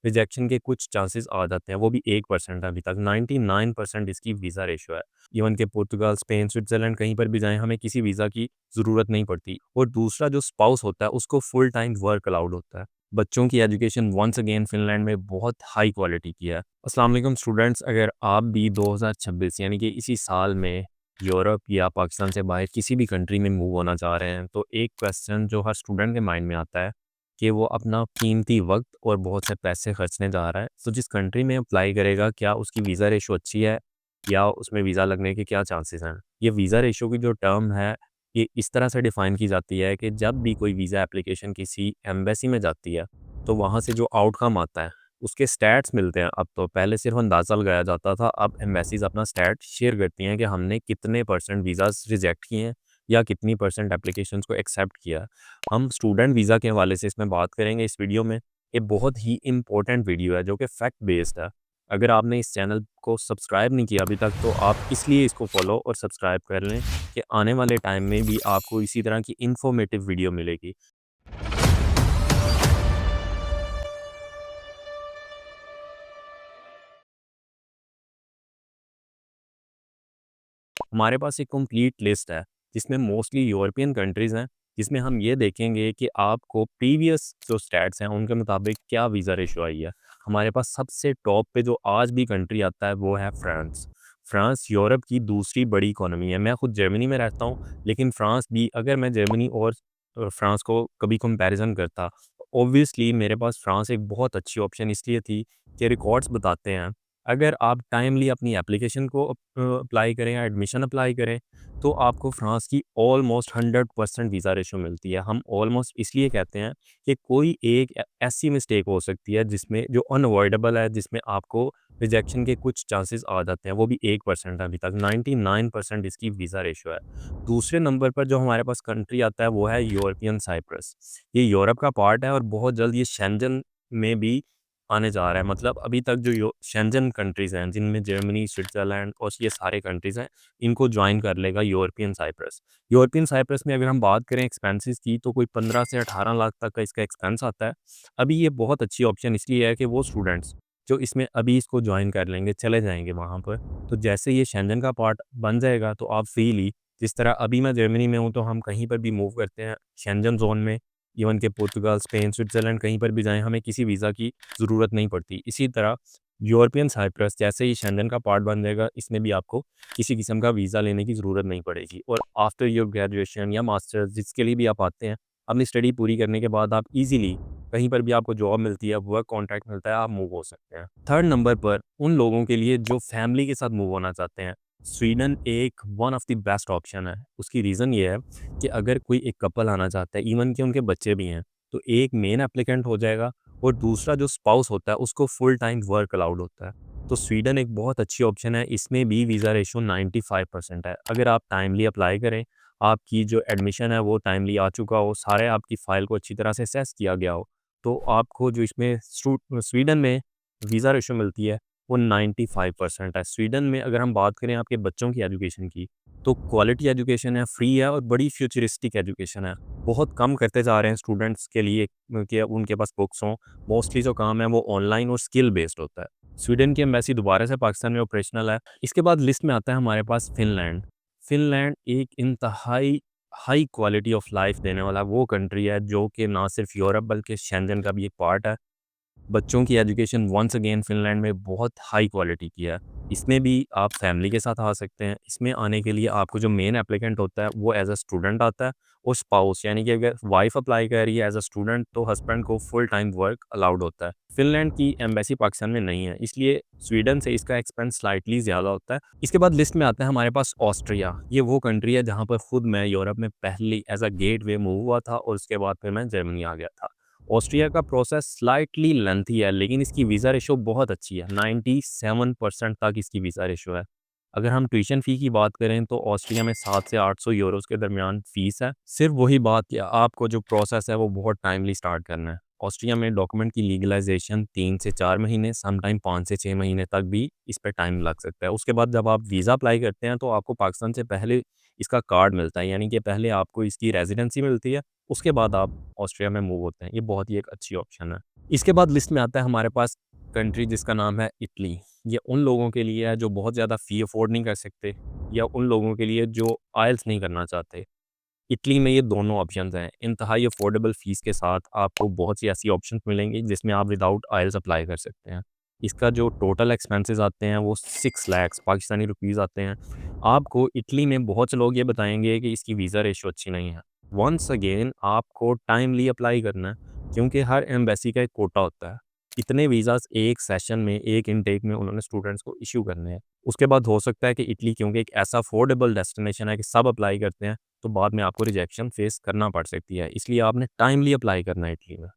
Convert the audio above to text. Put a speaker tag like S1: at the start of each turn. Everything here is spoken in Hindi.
S1: रिजेक्शन के कुछ चांसेस आ जाते हैं, वो भी 1% है अभी तक, 99% इसकी वीज़ा रेशियो है। इवन कि पुर्तगाल, स्पेन, स्विट्ज़रलैंड कहीं पर भी जाएँ, हमें किसी वीज़ा की ज़रूरत नहीं पड़ती। और दूसरा जो स्पाउस होता है उसको फुल टाइम वर्क अलाउड होता है। बच्चों की एजुकेशन वंस अगेन फ़िनलैंड में बहुत हाई क्वालिटी की है। अस्सलाम वालेकुम स्टूडेंट्स, अगर आप भी 2026 यानी कि इसी साल में यूरोप या पाकिस्तान से बाहर किसी भी कंट्री में मूव होना चाह रहे हैं, तो एक क्वेश्चन जो हर स्टूडेंट के माइंड में आता है कि वो अपना कीमती वक्त और बहुत से पैसे खर्चने जा रहा है। तो जिस कंट्री में अप्लाई करेगा, क्या उसकी वीज़ा रेशो अच्छी है या उसमें वीज़ा लगने के क्या चांसेस हैं? ये वीज़ा रेशो की जो टर्म है, ये इस तरह से डिफ़ाइन की जाती है कि जब भी कोई वीज़ा एप्लीकेशन किसी एम्बेसी में जाती है, तो वहाँ से जो आउटकम आता है, उसके स्टैट्स मिलते हैं। अब तो पहले सिर्फ़ अंदाज़ा लगाया जाता था, अब एम्बेसीज़ अपना स्टैट शेयर करती हैं कि हमने कितने परसेंट वीज़ाज़ रिजेक्ट किए हैं या कितनी परसेंट एप्लीकेशंस को एक्सेप्ट किया है। हम स्टूडेंट वीज़ा के हवाले से इसमें बात करेंगे इस वीडियो में। ये बहुत ही इम्पोर्टेंट वीडियो है जो कि फैक्ट बेस्ड है। अगर आपने इस चैनल को सब्सक्राइब नहीं किया अभी तक, तो आप इसलिए इसको फॉलो और सब्सक्राइब कर लें कि आने वाले टाइम में भी आपको इसी तरह की इन्फॉर्मेटिव वीडियो मिलेगी। हमारे पास एक कंप्लीट लिस्ट है जिसमें मोस्टली यूरोपियन कंट्रीज़ हैं, जिसमें हम ये देखेंगे कि आपको प्रीवियस जो स्टैट्स हैं उनके मुताबिक क्या वीज़ा रेशो आई है। हमारे पास सबसे टॉप पे जो आज भी कंट्री आता है वो है फ्रांस। फ्रांस यूरोप की दूसरी बड़ी इकोनॉमी है। मैं खुद जर्मनी में रहता हूँ, लेकिन फ्रांस भी, अगर मैं जर्मनी और फ्रांस को कभी कंपैरिजन करता, ऑब्वियसली मेरे पास फ्रांस एक बहुत अच्छी ऑप्शन इसलिए थी कि रिकॉर्ड्स बताते हैं, अगर आप टाइमली अपनी एप्लीकेशन को अप्लाई करें या एडमिशन अप्लाई करें, तो आपको फ्रांस की ऑलमोस्ट 100% वीज़ा रेशो मिलती है। हम ऑलमोस्ट इसलिए कहते हैं कि कोई एक ऐसी मिस्टेक हो सकती है जिसमें जो अनअवॉइडेबल है, जिसमें आपको रिजेक्शन के कुछ चांसेस आ जाते हैं, वो भी 1% है अभी तक, 99% इसकी वीज़ा रेशो है। दूसरे नंबर पर जो हमारे पास कंट्री आता है वो है यूरोपियन साइप्रस। ये यूरोप का पार्ट है और बहुत जल्द ये शेंजन में भी आने जा रहा है। मतलब अभी तक जो यो शेंजन कंट्रीज़ हैं, जिनमें जर्मनी, स्विट्ज़रलैंड और ये सारे कंट्रीज़ हैं, इनको जॉइन कर लेगा यूरोपियन साइप्रस। यूरोपियन साइप्रस में अगर हम बात करें एक्सपेंसेस की, तो कोई 15 से 18 लाख तक का इसका एक्सपेंस आता है। अभी ये बहुत अच्छी ऑप्शन इसलिए है कि वो स्टूडेंट्स जो इसमें अभी इसको जॉइन कर लेंगे, चले जाएँगे वहाँ पर। तो जैसे ये शेंजन का पार्ट बन जाएगा, तो आप फ्रीली, जिस तरह अभी मैं जर्मनी में हूँ, तो हम कहीं पर भी मूव करते हैं शेंजन ज़ोन में, इवन कि पुर्तगाल, स्पेन, स्विट्ज़रलैंड कहीं पर भी जाएँ, हमें किसी वीज़ा की ज़रूरत नहीं पड़ती। इसी तरह यूरोपियन साइप्रस जैसे ही शेंजन का पार्ट बन जाएगा, इसमें भी आपको किसी किस्म का वीज़ा लेने की ज़रूरत नहीं पड़ेगी। और आफ्टर योर ग्रेजुएशन या मास्टर्स, जिसके लिए भी आप आते हैं, अपनी स्टडी पूरी करने के बाद आप ईज़िली कहीं पर भी आपको जॉब मिलती है, वर्क कॉन्ट्रैक्ट मिलता है, आप मूव हो सकते हैं। थर्ड नंबर पर उन लोगों के लिए जो फैमिली के साथ मूव होना चाहते हैं, स्वीडन एक one of the best option है। उसकी रीज़न ये है कि अगर कोई एक कपल आना चाहता है, इवन कि उनके बच्चे भी हैं, तो एक मेन एप्लीकेंट हो जाएगा और दूसरा जो स्पाउस होता है उसको फुल टाइम वर्क अलाउड होता है। तो स्वीडन एक बहुत अच्छी ऑप्शन है। इसमें भी वीज़ा रेशो 95% है। अगर आप टाइमली अप्लाई करें, आपकी जो एडमिशन है वो टाइमली आ चुका हो, सारे आपकी फ़ाइल को अच्छी तरह से असेस किया गया हो, तो आपको जो इसमें स्वीडन में वीज़ा रेशो मिलती है वो 95% है। स्वीडन में अगर हम बात करें आपके बच्चों की एजुकेशन की, तो क्वालिटी एजुकेशन है, फ्री है और बड़ी फ्यूचरिस्टिक एजुकेशन है। बहुत कम करते जा रहे हैं स्टूडेंट्स के लिए कि उनके पास बुक्स हों। मोस्टली जो काम है वो ऑनलाइन और स्किल बेस्ड होता है। स्वीडन की एम्बेसी दोबारा से पाकिस्तान में ऑपरेशनल है। इसके बाद लिस्ट में आता है हमारे पास फ़िनलैंड। फ़िनलैंड एक इंतहाई हाई क्वालिटी ऑफ लाइफ़ देने वाला वो कंट्री है जो कि ना सिर्फ़ यूरोप बल्कि शेंजन का भी एक पार्ट है। बच्चों की एजुकेशन वंस अगेन फ़िनलैंड में बहुत हाई क्वालिटी की है। इसमें भी आप फैमिली के साथ आ सकते हैं। इसमें आने के लिए आपको जो मेन एप्लीकेंट होता है वो एज़ अ स्टूडेंट आता है, और स्पाउस यानी कि अगर वाइफ़ अप्लाई कर रही है एज़ अ स्टूडेंट, तो हस्बैंड को फुल टाइम वर्क अलाउड होता है। फ़िनलैंड की एम्बेसी पाकिस्तान में नहीं है, इसलिए स्वीडन से इसका एक्सपेंस स्लाइटली ज़्यादा होता है। इसके बाद लिस्ट में आता है हमारे पास ऑस्ट्रिया। ये वो कंट्री है जहाँ पर खुद मैं यूरोप में पहली एज़ अ गेटवे मूव हुआ था और उसके बाद फिर मैं जर्मनी आ गया था। ऑस्ट्रिया का प्रोसेस स्लाइटली लेंथी है, लेकिन इसकी वीज़ा रेशो बहुत अच्छी है, 97% तक इसकी वीज़ा रेशो है। अगर हम ट्यूशन फ़ी की बात करें, तो ऑस्ट्रिया में 700 से 800 यूरोज़ के दरमियान फ़ीस है। सिर्फ़ वही बात कि आपको जो प्रोसेस है वो बहुत टाइमली स्टार्ट करना है। ऑस्ट्रिया में डॉक्यूमेंट की लीगलाइज़ेशन 3 से 4 महीने, समटाइम 5 से 6 महीने तक भी इस पे टाइम लग सकता है। उसके बाद जब आप वीज़ा अप्लाई करते हैं, तो आपको पाकिस्तान से पहले इसका कार्ड मिलता है, यानी कि पहले आपको इसकी रेज़िडेंसी मिलती है, उसके बाद आप ऑस्ट्रिया में मूव होते हैं। ये बहुत ही एक अच्छी ऑप्शन है। इसके बाद लिस्ट में आता है हमारे पास कंट्री जिसका नाम है इटली। ये उन लोगों के लिए है जो बहुत ज़्यादा फ़ी अफ़ोर्ड नहीं कर सकते, या उन लोगों के लिए जो आइल्स नहीं करना चाहते। इटली में ये दोनों ऑप्शंस हैं। इंतहाई अफ़ोर्डेबल फ़ीस के साथ आपको बहुत सी ऐसी ऑप्शंस मिलेंगी जिसमें आप विदाउट आइल्स अप्लाई कर सकते हैं। इसका जो टोटल एक्सपेंसेस आते हैं वो 6 लाख पाकिस्तानी रुपीज़ आते हैं। आपको इटली में बहुत से लोग ये बताएँगे कि इसकी वीज़ा रेशियो अच्छी नहीं है। वन्स अगेन आपको टाइमली अप्लाई करना है, क्योंकि हर एम्बेसी का एक कोटा होता है। इतने वीज़ाज़ एक सेशन में, एक इनटेक में उन्होंने स्टूडेंट्स को इश्यू करने हैं। उसके बाद हो सकता है कि इटली, क्योंकि एक ऐसा अफ़ोर्डेबल डेस्टिनेशन है कि सब अप्लाई करते हैं, तो बाद में आपको रिजेक्शन फेस करना पड़ सकती है। इसलिए आपने टाइमली अप्लाई करना है इटली में।